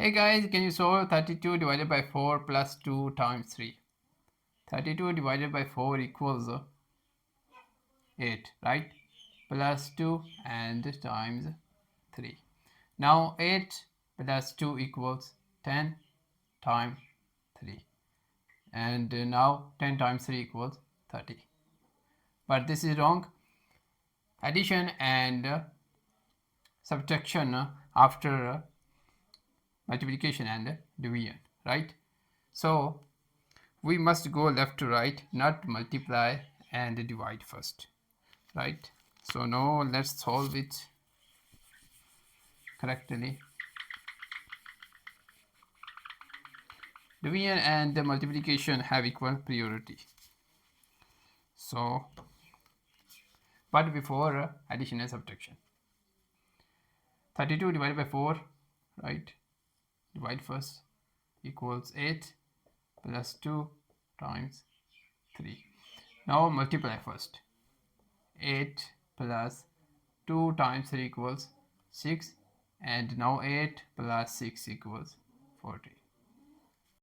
Hey guys, can you solve 32 divided by 4 plus 2 times 3? 32 divided by 4 equals 8, right? Plus 2 and times 3. Now 8 plus 2 equals 10 times 3. And now 10 times 3 equals 30. But this is wrong. Addition and subtraction after multiplication and division, right? So we must go left to right, not multiply and divide first, right? So now let's solve it correctly. Division and multiplication have equal priority. So, but before addition and subtraction. 32 divided by 4, right? Divide first, equals 8 plus 2 times 3. Now multiply first. 8 plus 2 times 3 equals 6, and now 8 plus 6 equals 40.